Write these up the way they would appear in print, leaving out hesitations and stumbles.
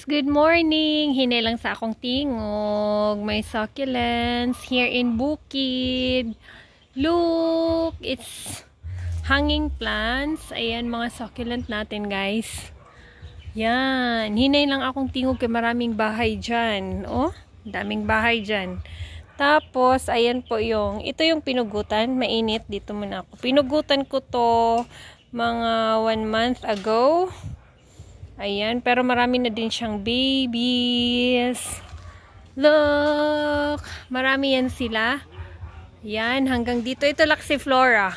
Good morning! Hinay lang sa akong tingog. May succulents here in Bukid. Look! It's hanging plants. Ayan mga succulent natin guys. Yan. Hinay lang akong tingog kay maraming bahay dyan. Oh, daming bahay dyan. Tapos, ayan po ito yung pinugutan. Mainit. Dito muna ako. Pinugutan ko to mga 1 month ago. Ayan, pero marami na din siyang babies. Look! Marami yan sila. Yan, hanggang dito. Ito Laxiflora.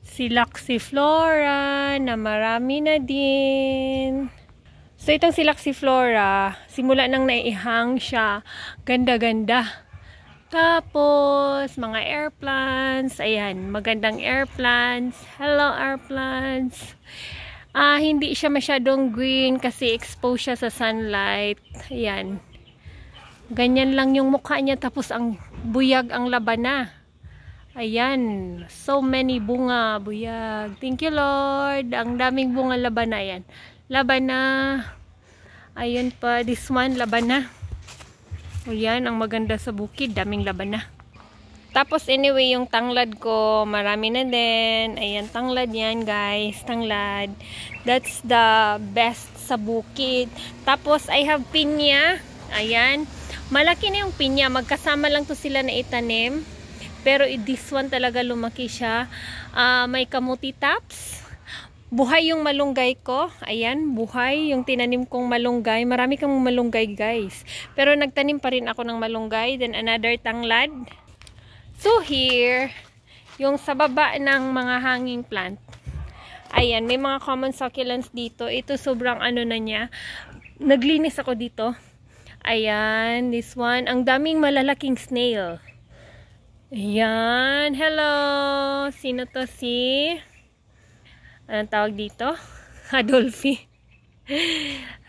Si Laxiflora na marami na din. So, itong si Laxiflora, simula nang naihang siya. Ganda-ganda. Tapos, mga air plants. Ayan, magandang air plants. Hello, air plants. Hindi siya masyadong green kasi exposed siya sa sunlight. Ayan. Ganyan lang yung mukha niya tapos ang buyag ang labana. Ayan. So many bunga, buyag. Thank you Lord. Ang daming bunga labana. Ayan. Labana. Ayun pa. This one, labana. Ayan. Ang maganda sa bukid. Daming labana. Tapos anyway, yung tanglad ko, marami na din. Ayan, tanglad yan guys. Tanglad. That's the best sa bukid. Tapos I have pinya. Ayan. Malaki na yung pinya. Magkasama lang to sila na itanim. Pero this one talaga lumaki siya. May kamuti tops. Buhay yung malunggay ko. Ayan, buhay yung tinanim kong malunggay. Marami kang malunggay guys. Pero nagtanim pa rin ako ng malunggay. Then another tanglad. So here, yung sa baba ng mga hanging plant. Ayan, may mga common succulents dito. Ito sobrang ano na niya. Naglinis ako dito. Ayan, this one. Ang daming malalaking snail. Ayan, hello. Sino to si? Anong tawag dito? Adolfi.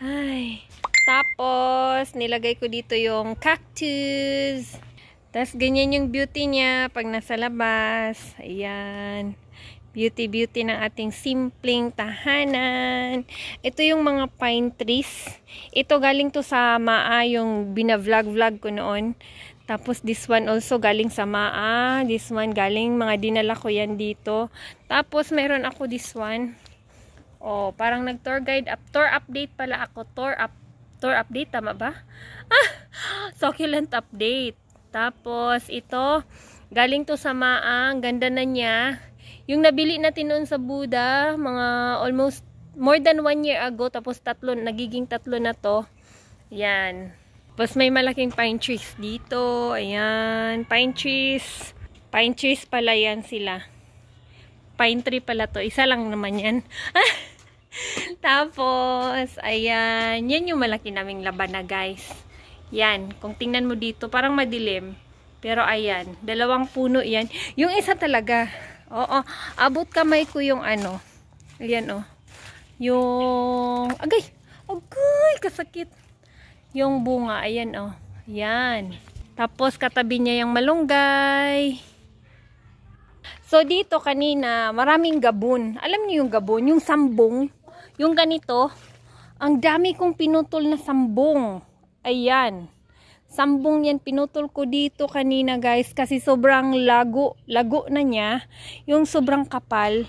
Ay. Tapos, nilagay ko dito yung cactus. Tapos, ganyan yung beauty niya pag nasa labas. Ayan. Beauty ng ating simpleng tahanan. Ito yung mga pine trees. Ito galing to sa Maa, yung binavlog ko noon. Tapos, this one also galing sa Maa. This one galing, mga dinala ko yan dito. Tapos, meron ako this one. Oh, parang nag-tour guide. Tour update pala ako. Tour update, tama ba? Succulent update. Tapos, ito, galing to sa Maang, ganda na niya. Yung nabili natin noon sa Buda, mga almost more than 1 year ago, tapos nagiging tatlo na to. Yan. Tapos may malaking pine trees dito. Ayan, pine trees. Pine trees pala yan sila. Pine tree pala to. Isa lang naman yan. Tapos, ayan. Yan yung malaki naming labana, guys. Yan, kung tingnan mo dito, parang madilim. Pero ayan, 2 puno yan. Yung isa talaga, oo, abot kamay ko yung ano. Ayan, oh. Yung, agay, kasakit. Yung bunga, ayan, oh. Yan. Tapos, katabi niya yung malunggay. So, dito kanina, maraming gabon. Alam niyo yung gabon, yung sambong. Yung ganito, ang dami kong pinutol na sambong. Ayan. Sambong yan. Pinutol ko dito kanina guys. Kasi sobrang lago na niya. Yung sobrang kapal.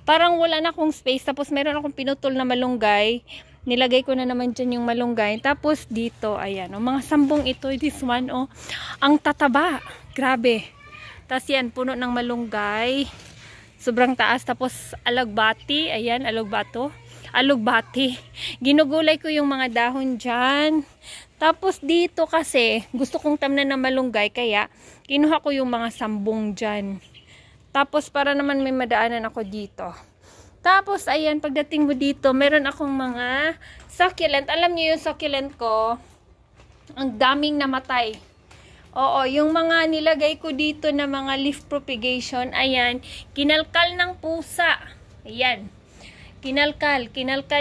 Parang wala na akong space. Tapos meron akong pinutol na malunggay. Nilagay ko na naman dyan yung malunggay. Tapos dito, ayan. O, mga sambong ito. This one, oh. Ang tataba. Grabe. Tapos yan, puno ng malunggay. Sobrang taas. Tapos alagbati. Ayan, alugbati. Ginugulay ko yung mga dahon dyan. Tapos dito kasi, gusto kong tamnan ng malunggay, kaya kinuha ko yung mga sambong dyan. Tapos para naman may madaanan ako dito. Tapos ayan, pagdating mo dito, meron akong mga succulent. Alam niyo yung succulent ko, ang daming namatay. Oo, yung mga nilagay ko dito na mga leaf propagation, ayan, kinalkal ng pusa. Ayan. Kinalkal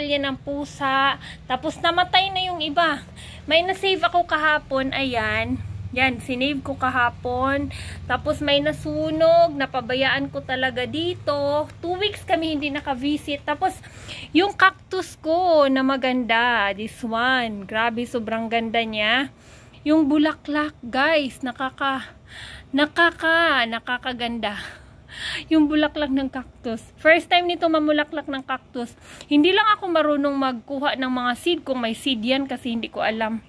yan ng pusa. Tapos namatay na yung iba. May na-save ako kahapon, ayan. Yan, sinave ko kahapon. Tapos may nasunog, napabayaan ko talaga dito. 2 weeks kami hindi naka-visit. Tapos yung cactus ko na maganda, this one. Grabe, sobrang ganda niya. Yung bulaklak, guys, nakakaganda. Yung bulaklak ng cactus. First time nito mamulaklak ng cactus. Hindi lang ako marunong magkuha ng mga seed kung may seed yan kasi hindi ko alam.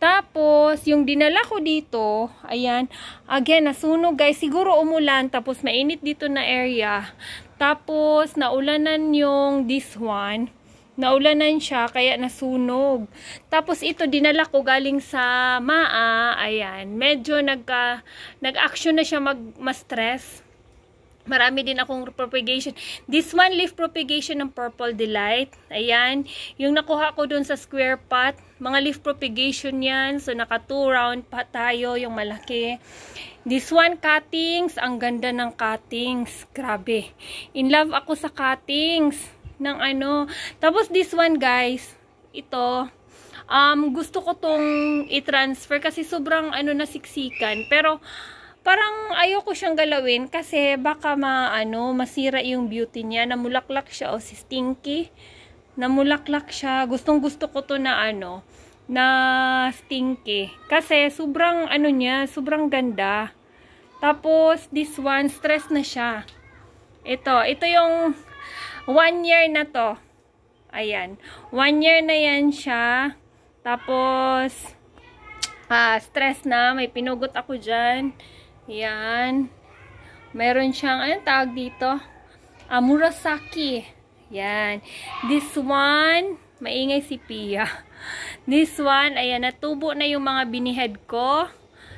Tapos, yung dinala ko dito, ayan, again, nasunog guys. Siguro umulan, tapos mainit dito na area. Tapos, naulanan yung this one. Naulanan siya, kaya nasunog. Tapos, ito, dinala ko galing sa MAA. Ayan, medyo nag-action na siya ma-stress. Marami din akong propagation. This one, leaf propagation ng Purple Delight. Ayan. Yung nakuha ko dun sa square pot. Mga leaf propagation yan. So, naka 2 round pa tayo. Yung malaki. This one, cuttings. Ang ganda ng cuttings. Grabe. In love ako sa cuttings. Ng ano. Tapos, this one, guys. Ito. Gusto ko tong i-transfer kasi sobrang nasiksikan. Pero, parang ayoko siyang galawin kasi baka masira yung beauty niya. Namulaklak siya si Stinky. Namulaklak siya. Gustong-gusto ko to na na Stinky. Kasi sobrang niya, sobrang ganda. Tapos this one, stress na siya. Ito yung 1 year na to. Ayan. 1 year na yan siya. Tapos stress na, may pinugot ako diyan. Yan. Meron siyang, anong tawag dito? Murasaki. Yan. This one, maingay si Pia. This one, ayan, natubo na yung mga binihead ko.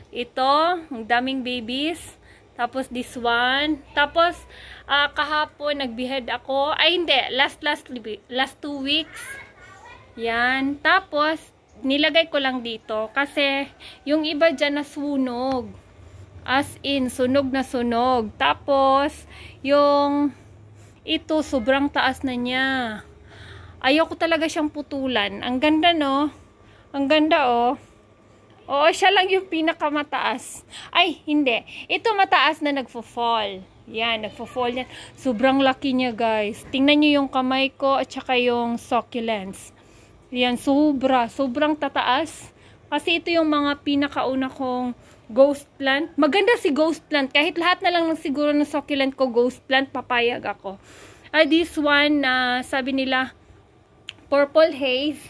Ito, ang daming babies. Tapos this one. Tapos, kahapon, nagbehead ako. Ay, hindi. Last 2 weeks. Yan. Tapos, nilagay ko lang dito. Kasi, yung iba dyan nasunog. As in, sunog na sunog. Tapos, yung ito, sobrang taas na niya. Ayoko talaga siyang putulan. Ang ganda, no? Ang ganda, oh. Oo, siya lang yung pinakamataas. Ay, hindi. Ito mataas na nagfo-fall. Yan, nagfo-fall yan. Sobrang laki niya, guys. Tingnan niyo yung kamay ko at saka yung succulents. Yan, sobrang tataas. Kasi ito yung mga pinakauna kong ghost plant. Maganda si ghost plant. Kahit lahat na lang siguro ng succulent ko ghost plant, papayag ako. This one na sabi nila purple haze.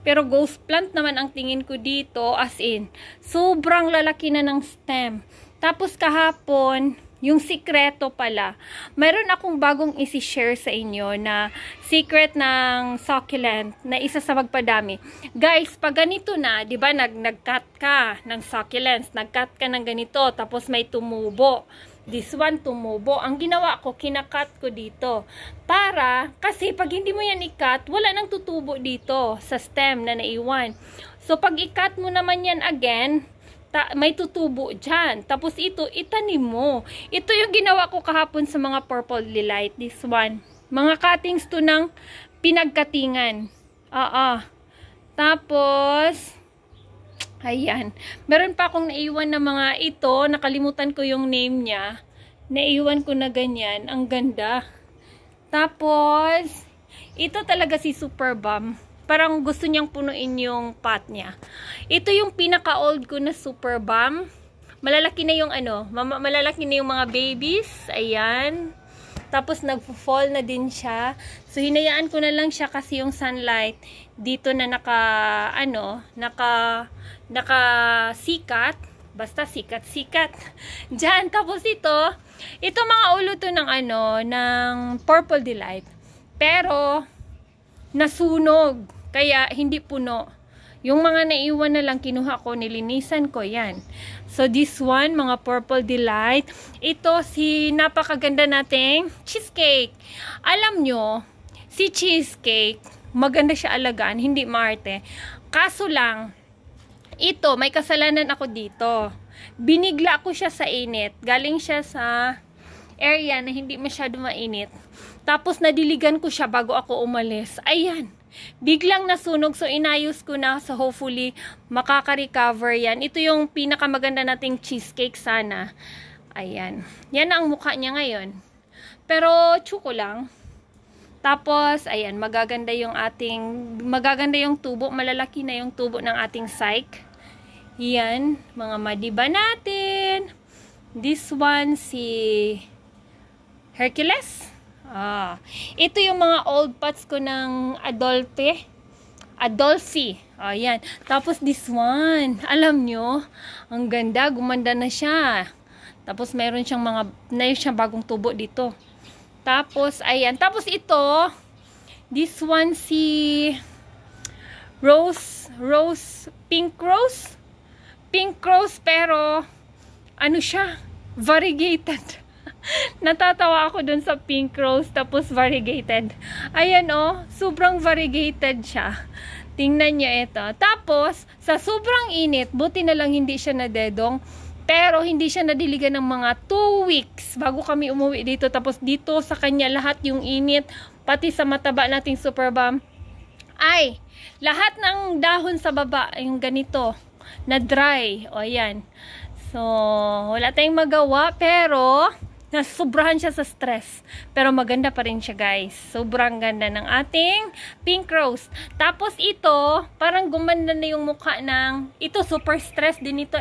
Pero ghost plant naman ang tingin ko dito. As in, sobrang lalaki na ng stem. Tapos kahapon, yung sikreto pala. Mayroon akong bagong isi-share sa inyo na secret ng succulent na isa sa magpadami. Guys, pag ganito na, di ba, nag-cut ka ng succulents, nag-cut ka ng ganito, tapos may tumubo. This one tumubo. Ang ginawa ko, kinakat ko dito. Kasi pag hindi mo yan i-cut, wala nang tutubo dito sa stem na naiwan. So, pag i-cut mo naman yan again, may tutubo dyan. Tapos ito, itanim mo. Ito yung ginawa ko kahapon sa mga Purple Delight. This one. Mga cuttings to ng pinagkatingan. Tapos, ayan. Meron pa akong naiwan na mga ito. Nakalimutan ko yung name niya. Naiwan ko na ganyan. Ang ganda. Tapos, ito talaga si Super Bomb. Parang gusto niyang punuin yung pot niya. Ito yung pinaka-old ko na Super Bomb. Malalaki na yung malalaki na yung mga babies. Ayan. Tapos nagfo-fall na din siya. So hinayaan ko na lang siya kasi yung sunlight dito na naka-sikat. Basta sikat. Diyan. Tapos ito mga ulo to ng ng Purple Delight. Pero nasunog. Kaya, hindi puno. Yung mga naiwan na lang, kinuha ko, nilinisan ko, yan. So, this one, mga Purple Delight. Ito, si napakaganda nating cheesecake. Alam nyo, si cheesecake, maganda siya alagaan, hindi maarte. Kaso lang, ito, may kasalanan ako dito. Binigla ko siya sa init. Galing siya sa area na hindi masyado mainit. Tapos, nadiligan ko siya bago ako umalis. Ayan. biglang nasunog. So, inayos ko na. So, hopefully, makaka-recover yan. Ito yung pinakamaganda nating cheesecake sana. Ayan. Yan ang mukha niya ngayon. Pero, chuko lang. Tapos, ayan, magaganda yung tubo. Malalaki na yung tubo ng ating cyc. Yan, mga madiba natin. This one, si Hercules. Ito yung mga old pots ko ng Adolphi. Ayan. Tapos, this one, alam nyo, ang ganda, gumanda na siya. Tapos, mayroon siyang bagong tubo dito. Tapos, ayan. Tapos, ito, this one, si Pink Rose, pero, ano siya? Variegated. Natatawa ako dun sa Pink Rose, tapos variegated. Ayan, sobrang variegated siya. Tingnan nyo ito. Tapos, sa sobrang init, buti na lang hindi siya nadedong. Pero, hindi siya nadiligan ng mga 2 weeks bago kami umuwi dito. Tapos, dito sa kanya, lahat yung init, pati sa mataba nating super bomb. Ay, lahat ng dahon sa baba, yung ganito, na dry. O, ayan. So, wala tayong magawa, pero, nasubrahan siya sa stress. Pero, maganda pa rin siya, guys. Sobrang ganda ng ating Pink Rose. Tapos, ito, parang gumanda na yung mukha ng, ito, super stress din ito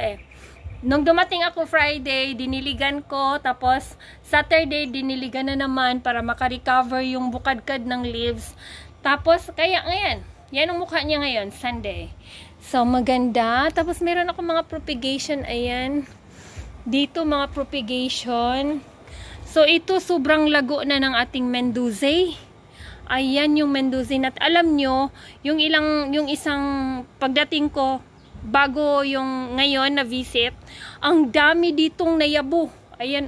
Nung dumating ako Friday, diniligan ko. Tapos, Saturday, diniligan na naman para makarecover yung bukadkad ng leaves. Tapos, kaya ngayon, yan ang mukha niya ngayon, Sunday. So, maganda. Tapos, meron ako mga propagation. Ayan. Dito, mga propagation. So, ito, sobrang lago na ng ating Mendoza. Ayan yung Mendoza. At alam nyo, yung isang pagdating ko, bago yung ngayon na visit, ang dami ditong nayabo. Ayan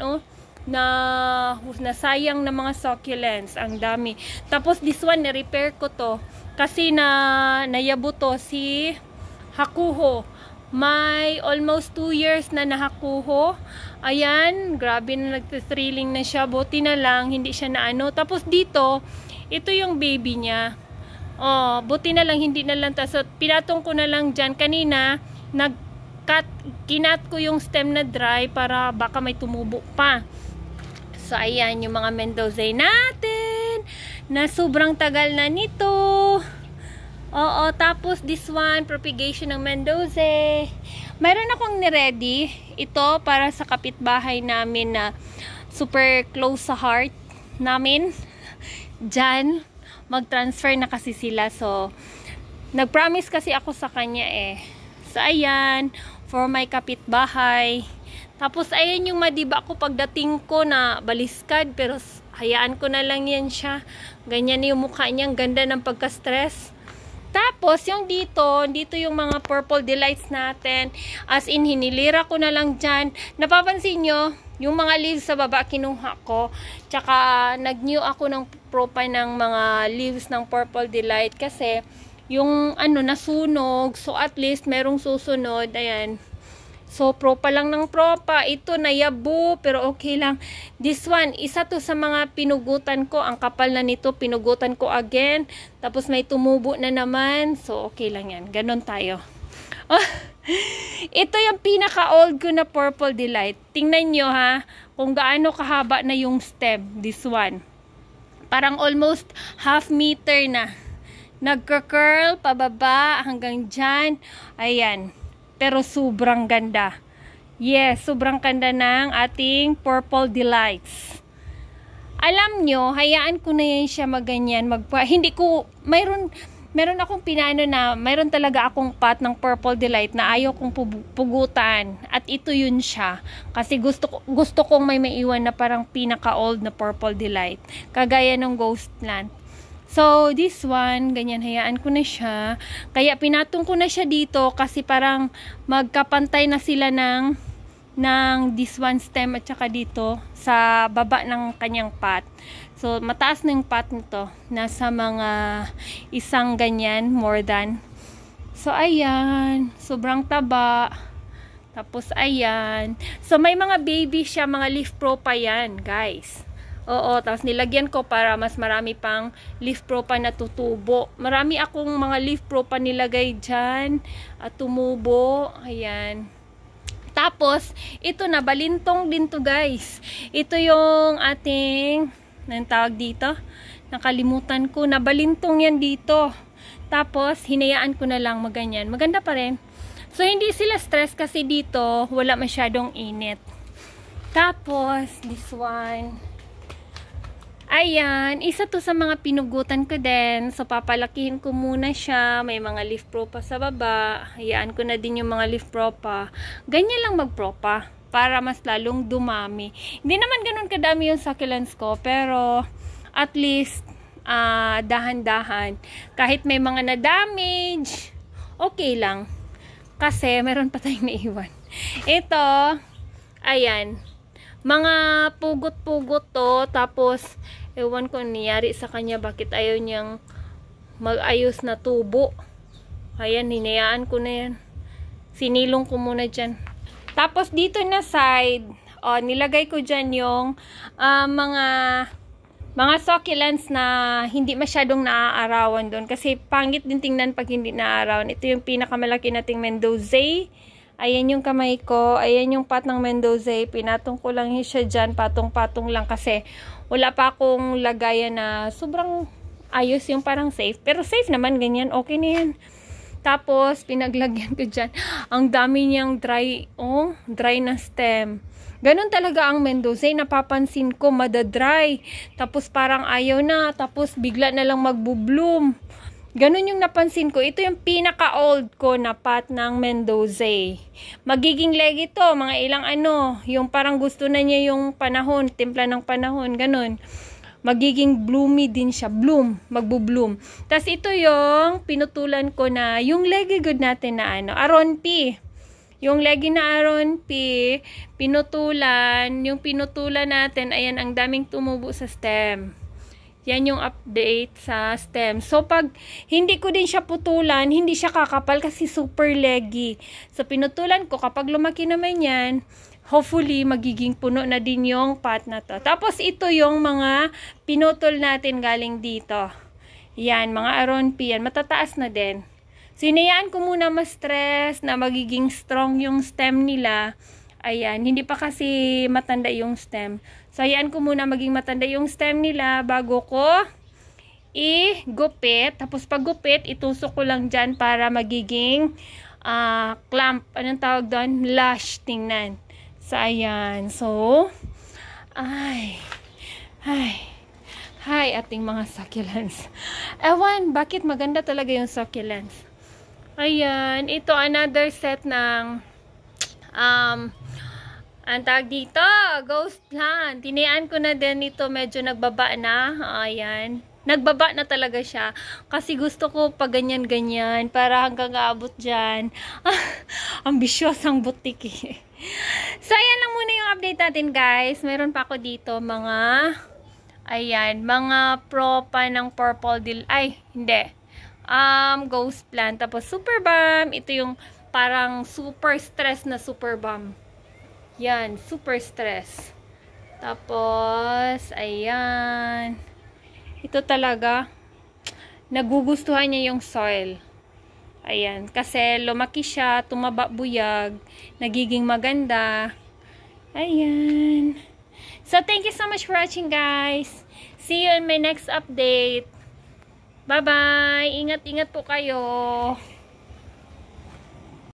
nasayang na mga succulents. Ang dami. Tapos this one, na-repair ko to. Kasi nayabo to si Hakuho. May almost 2 years na nahakuho. Ayan, grabe na nagtithrilling na siya. Buti na lang, hindi siya Tapos dito, ito yung baby niya. Buti na lang, hindi na lang so, pinatong ko na lang dyan. Kanina, kinat ko yung stem na dry para baka may tumubo pa. So, ayan, yung mga Mendoza natin na sobrang tagal na nito. Tapos this one, propagation ng Mendoza. Mayroon akong niready. Ito para sa kapitbahay namin na super close sa heart namin. Diyan. Mag-transfer na kasi sila. So, nag-promise kasi ako sa kanya So, ayan. For my kapitbahay. Tapos, ayan yung madiba ko pagdating ko na baliskad. Pero, hayaan ko na lang yan siya. Ganyan yung mukha niya. Ang ganda ng pagka-stress. Tapos, yung dito yung mga purple delights natin. As in, hinilira ko na lang dyan. Napapansin nyo, yung mga leaves sa baba, kinuha ko. Tsaka, nag-new ako ng propa ng mga leaves ng Purple Delight. Kasi, yung nasunog. So, at least, merong susunod. Ayan. So, propa lang ng propa. Ito, nayabo. Pero, okay lang. This one, isa to sa mga pinugutan ko. Ang kapal na nito, pinugutan ko again. Tapos, may tumubo na naman. So, okay lang yan. Ganon tayo. Ito yung pinaka-old ko na Purple Delight. Tingnan nyo kung gaano kahaba na yung stem. This one. Parang almost half meter na. Nagka-curl pababa hanggang dyan. Ayan. Pero sobrang ganda. Yes, sobrang ganda ng ating Purple Delights. Alam nyo, hayaan ko na yan siya maganyan. Meron akong mayroon talaga akong pot ng Purple Delight na ayaw kong pugutan. At ito yun siya. Kasi gusto kong may maiwan na parang pinaka-old na Purple Delight. Kagaya ng Ghost Plant. So, this one, ganyan, hayaan ko na siya. Kaya pinatong ko na siya dito kasi parang magkapantay na sila ng this one stem at saka dito sa baba ng kanyang pot. So, mataas na yung pot nito. Nasa mga isang ganyan, more than. So, ayan. Sobrang taba. Tapos, ayan. So, may mga baby siya, mga leaf pro pa yan, guys. Oo, tapos nilagyan ko para mas marami pang leaf pro pa na tutubo. Marami akong mga leaf pro pa nilagay dyan at tumubo. Ayan. Tapos, ito na, balintong din to guys. Ito yung ating, anong tawag dito? Nakalimutan ko, na balintong yan dito. Tapos, hinayaan ko na lang maganyan. Maganda pa rin. So, hindi sila stress kasi dito, wala masyadong init. Tapos, this one. Ayan, isa to sa mga pinugutan ko din. So, papalakihin ko muna siya. May mga leaf pro pa sa baba. Hayaan ko na din yung mga leaf pro pa. Ganyan lang mag-pro pa. Para mas lalong dumami. Hindi naman ganun kadami yung succulents ko. Pero, at least, dahan-dahan. Kahit may mga na-damage, okay lang. Kasi, meron pa tayong naiwan. Ito, ayan. Mga pugot-pugot to, tapos ewan ko nangyari sa kanya, bakit ayaw niyang mag-ayos na tubo. Ayan, hinayaan ko na yan. Sinilong ko muna dyan. Tapos dito na side, nilagay ko dyan yung mga succulents na hindi masyadong naaarawan doon. Kasi pangit din tingnan pag hindi naaarawan. Ito yung pinakamalaki nating Mendoza. Ayan yung kamay ko. Ayan yung pot ng Mendoza. Pinatong ko lang siya dyan. Patong-patong lang kasi wala pa akong lagayan na sobrang ayos, yung parang safe. Pero safe naman, ganyan. Okay na yan. Tapos, pinaglagyan ko dyan. Ang dami niyang dry na stem. Ganon talaga ang Mendoza. Napapansin ko, madadry. Tapos parang ayaw na. Tapos bigla na lang magbo-bloom. Ganun yung napansin ko. Ito yung pinaka-old ko na pot ng Mendoza. Magiging leg ito, mga ilang yung parang gusto na niya yung panahon, timpla ng panahon, ganun. Magiging bloomy din siya, magbo-bloom. Tapos ito yung pinutulan ko na, yung leggy good natin na Aron P. Yung leggy na Aron P, pinutulan, yung pinutulan natin, ayan, ang daming tumubo sa stem. Yan yung update sa stem. So, pag hindi ko din siya putulan, hindi siya kakapal kasi super leggy. So, pinutulan ko. Kapag lumaki naman yan, hopefully, magiging puno na din yung pot na to. Tapos, ito yung mga pinutol natin galing dito. Yan, mga Aron P. Yan, matataas na din. So, hinayaan ko muna ma-stress na magiging strong yung stem nila. Ayan, hindi pa kasi matanda yung stem. So, hayaan ko muna maging matanda yung stem nila bago ko i-gupit. Tapos, pag gupit, itusok ko lang dyan para magiging clamp. Anong tawag doon? Lash, tingnan. So, ayan. So, hi, ating mga succulents. Ewan, bakit maganda talaga yung succulents? Ayan, ito another set ng ang tawag dito, ghost plant. Tinayaan ko na din ito, medyo nagbaba na. Ayan. Nagbaba na talaga siya. Kasi gusto ko pa ganyan-ganyan para hanggang aabot dyan. Ambisyosang butik eh. So, ayan lang muna yung update natin guys. Meron pa ako dito mga mga propa ng purple ghost plant. Tapos super balm. Ito yung parang super stress na super balm. Yan, super stress. Tapos, ayan. Ito talaga, nagugustuhan niya yung soil. Ayan, kasi lumaki siya, tumaba buyag, nagiging maganda. Ayan. So, thank you so much for watching, guys. See you in my next update. Bye-bye. Ingat-ingat po kayo.